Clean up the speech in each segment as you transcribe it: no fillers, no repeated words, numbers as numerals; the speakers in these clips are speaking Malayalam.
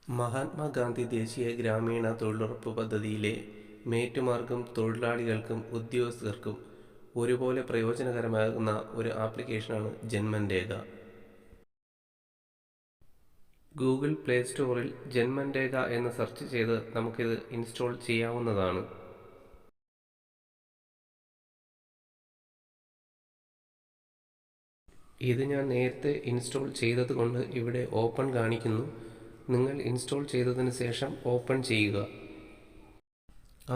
മഹാത്മാഗാന്ധി ദേശീയ ഗ്രാമീണ തൊഴിലുറപ്പ് പദ്ധതിയിലെ മേറ്റുമാർക്കും തൊഴിലാളികൾക്കും ഉദ്യോഗസ്ഥർക്കും ഒരുപോലെ പ്രയോജനകരമാകുന്ന ഒരു ആപ്ലിക്കേഷനാണ് ജൻമൻ രേഖ. ഗൂഗിൾ പ്ലേ സ്റ്റോറിൽ ജൻമൻ രേഖ എന്ന് സെർച്ച് ചെയ്ത് നമുക്കിത് ഇൻസ്റ്റാൾ ചെയ്യാവുന്നതാണ്. ഇത് ഞാൻ നേരത്തെ ഇൻസ്റ്റാൾ ചെയ്തതുകൊണ്ട് ഇവിടെ ഓപ്പൺ കാണിക്കുന്നു. നിങ്ങൾ ഇൻസ്റ്റാൾ ചെയ്തതിന് ശേഷം ഓപ്പൺ ചെയ്യുക.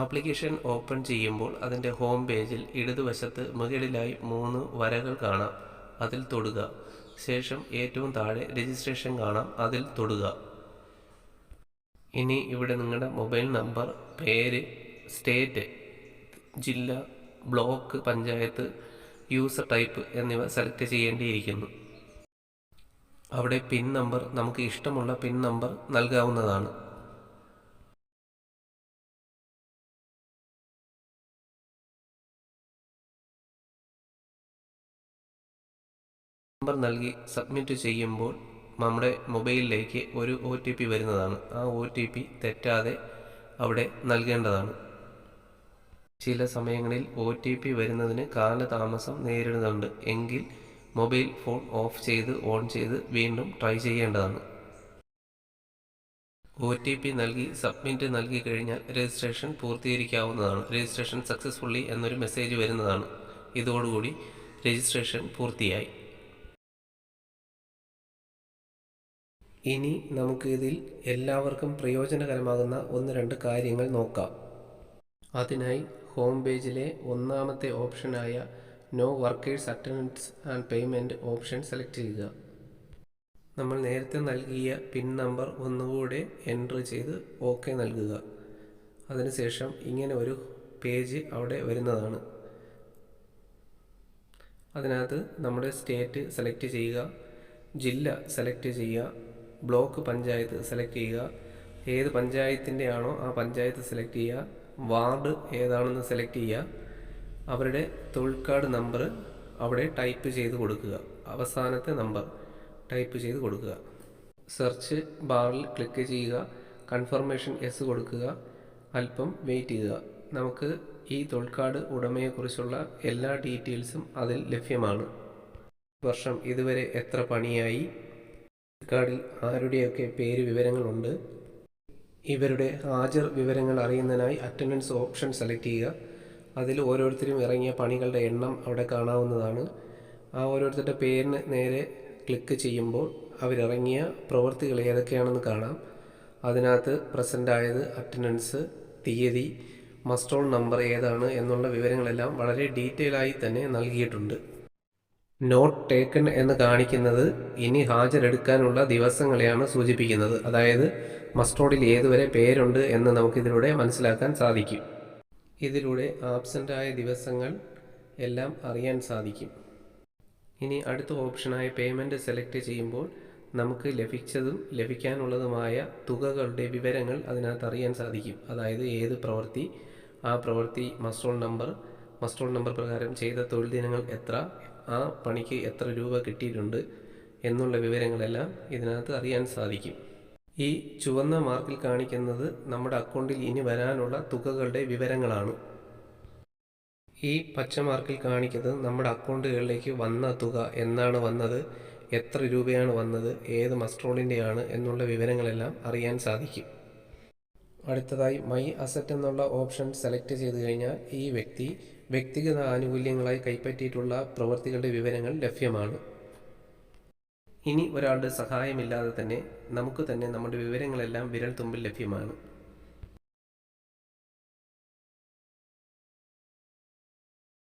ആപ്ലിക്കേഷൻ ഓപ്പൺ ചെയ്യുമ്പോൾ അതിൻ്റെ ഹോം പേജിൽ ഇടതുവശത്ത് മുകളിലായി 3 വരകൾ കാണാം. അതിൽ തൊടുക. ശേഷം ഏറ്റവും താഴെ രജിസ്ട്രേഷൻ കാണാം. അതിൽ തൊടുക. ഇനി ഇവിടെ നിങ്ങളുടെ മൊബൈൽ നമ്പർ, പേര്, സ്റ്റേറ്റ്, ജില്ല, ബ്ലോക്ക്, പഞ്ചായത്ത്, യൂസർ ടൈപ്പ് എന്നിവ സെലക്ട് ചെയ്യേണ്ടിയിരിക്കുന്നു. അവിടെ പിൻ നമ്പർ നമുക്ക് ഇഷ്ടമുള്ള പിൻ നമ്പർ നൽകാവുന്നതാണ്. നമ്പർ നൽകി സബ്മിറ്റ് ചെയ്യുമ്പോൾ നമ്മുടെ മൊബൈലിലേക്ക് ഒരു OTP വരുന്നതാണ്. ആ OTP തെറ്റാതെ അവിടെ നൽകേണ്ടതാണ്. ചില സമയങ്ങളിൽ OTP വരുന്നതിന് കാലതാമസം നേരിടുന്നുണ്ട്. എങ്കിൽ മൊബൈൽ ഫോൺ ഓഫ് ചെയ്ത് ഓൺ ചെയ്ത് വീണ്ടും ട്രൈ ചെയ്യേണ്ടതാണ്. OTP നൽകി സബ്മിറ്റ് നൽകി കഴിഞ്ഞാൽ രജിസ്ട്രേഷൻ പൂർത്തീകരിക്കാവുന്നതാണ്. രജിസ്ട്രേഷൻ സക്സസ്ഫുള്ളി എന്നൊരു മെസ്സേജ് വരുന്നതാണ്. ഇതോടുകൂടി രജിസ്ട്രേഷൻ പൂർത്തിയായി. ഇനി നമുക്ക് ഇതിൽ എല്ലാവർക്കും പ്രയോജനകരമാകുന്ന 1-2 കാര്യങ്ങൾ നോക്കാം. അതിനായി ഹോം പേജിലെ 1ാമത്തെ ഓപ്ഷനായ no workers attendance and payment option select ചെയ്യുക. നമ്മൾ നേരത്തെ നൽകിയ പിൻ നമ്പർ ഒന്നുകൂടെ എൻറ്റർ ചെയ്ത് OK നൽകുക. അതിനുശേഷം ഇങ്ങനെ ഒരു പേജ് അവിടെ വരുന്നതാണ്. അതിനകത്ത് നമ്മുടെ സ്റ്റേറ്റ് സെലക്ട് ചെയ്യുക, ജില്ല സെലക്ട് ചെയ്യുക, ബ്ലോക്ക്, പഞ്ചായത്ത് സെലക്ട് ചെയ്യുക. ഏത് പഞ്ചായത്തിൻ്റെ ആണോ ആ പഞ്ചായത്ത് സെലക്ട് ചെയ്യുക. വാർഡ് ഏതാണെന്ന് സെലക്ട് ചെയ്യുക. അവരുടെ തൊഴിൽ കാർഡ് നമ്പർ അവിടെ ടൈപ്പ് ചെയ്ത് കൊടുക്കുക. അവസാനത്തെ നമ്പർ ടൈപ്പ് ചെയ്ത് കൊടുക്കുക. സെർച്ച് ബാറിൽ ക്ലിക്ക് ചെയ്യുക. കൺഫർമേഷൻ യെസ് കൊടുക്കുക. അല്പം വെയിറ്റ് ചെയ്യുക. നമുക്ക് ഈ തൊഴിൽ കാർഡ് ഉടമയെക്കുറിച്ചുള്ള എല്ലാ ഡീറ്റെയിൽസും അതിൽ ലഭ്യമാണ്. വർഷം ഇതുവരെ എത്ര പണിയായി, കാർഡിൽ ആരുടെയൊക്കെ പേര് വിവരങ്ങളുണ്ട്, ഇവരുടെ ഹാജർ വിവരങ്ങൾ അറിയുന്നതിനായി അറ്റൻഡൻസ് ഓപ്ഷൻ സെലക്ട് ചെയ്യുക. അതിൽ ഓരോരുത്തരും ഇറങ്ങിയ പണികളുടെ എണ്ണം അവിടെ കാണാവുന്നതാണ്. ആ ഓരോരുത്തരുടെ പേരിന് നേരെ ക്ലിക്ക് ചെയ്യുമ്പോൾ അവരിറങ്ങിയ പ്രവൃത്തികൾ ഏതൊക്കെയാണെന്ന് കാണാം. അതിനകത്ത് പ്രസൻ്റ് ആയത്, അറ്റൻഡൻസ്, തീയതി, മസ്റ്റ് റോൾ നമ്പർ ഏതാണ് എന്നുള്ള വിവരങ്ങളെല്ലാം വളരെ ഡീറ്റെയിൽ ആയി തന്നെ നൽകിയിട്ടുണ്ട്. നോട്ട് ടേക്കൺ എന്ന് കാണിക്കുന്നത് ഇനി ഹാജരെടുക്കാനുള്ള ദിവസങ്ങളെയാണ് സൂചിപ്പിക്കുന്നത്. അതായത് മസ്റ്റ് റോളിൽ ഏതുവരെ പേരുണ്ട് എന്ന് നമുക്കിതിലൂടെ മനസ്സിലാക്കാൻ സാധിക്കും. ഇതിലൂടെ ആബ്സെൻ്റ് ആയ ദിവസങ്ങൾ എല്ലാം അറിയാൻ സാധിക്കും. ഇനി അടുത്ത ഓപ്ഷനായ പേയ്മെൻറ്റ് സെലക്ട് ചെയ്യുമ്പോൾ നമുക്ക് ലഭിച്ചതും ലഭിക്കാനുള്ളതുമായ തുകകളുടെ വിവരങ്ങൾ അതിനകത്ത് അറിയാൻ സാധിക്കും. അതായത് ഏത് പ്രവൃത്തി, ആ പ്രവൃത്തി മസ്റ്റ് റോൾ നമ്പർ പ്രകാരം ചെയ്ത തൊഴിൽ ദിനങ്ങൾ എത്ര, ആ പണിക്ക് എത്ര രൂപ കിട്ടിയിട്ടുണ്ട് എന്നുള്ള വിവരങ്ങളെല്ലാം ഇതിനകത്ത് അറിയാൻ സാധിക്കും. ഈ ചുവന്ന മാർക്കിൽ കാണിക്കുന്നത് നമ്മുടെ അക്കൗണ്ടിൽ ഇനി വരാനുള്ള തുകകളുടെ വിവരങ്ങളാണ്. ഈ പച്ച മാർക്കിൽ കാണിക്കുന്നത് നമ്മുടെ അക്കൗണ്ടുകളിലേക്ക് വന്ന തുക, എന്നാണ് വന്നത്, എത്ര രൂപയാണ് വന്നത്, ഏത് മസ്റ്റ് റോളിൻ്റെയാണ് എന്നുള്ള വിവരങ്ങളെല്ലാം അറിയാൻ സാധിക്കും. അടുത്തതായി മൈ അസറ്റ് എന്നുള്ള ഓപ്ഷൻ സെലക്ട് ചെയ്ത് കഴിഞ്ഞാൽ ഈ വ്യക്തിഗത ആനുകൂല്യങ്ങളായി കൈപ്പറ്റിയിട്ടുള്ള പ്രവൃത്തികളുടെ വിവരങ്ങൾ ലഭ്യമാണ്. ഇനി ഒരാളുടെ സഹായമില്ലാതെ തന്നെ നമുക്ക് തന്നെ നമ്മുടെ വിവരങ്ങളെല്ലാം വിരൽ തുമ്പിൽ ലഭ്യമാണ്.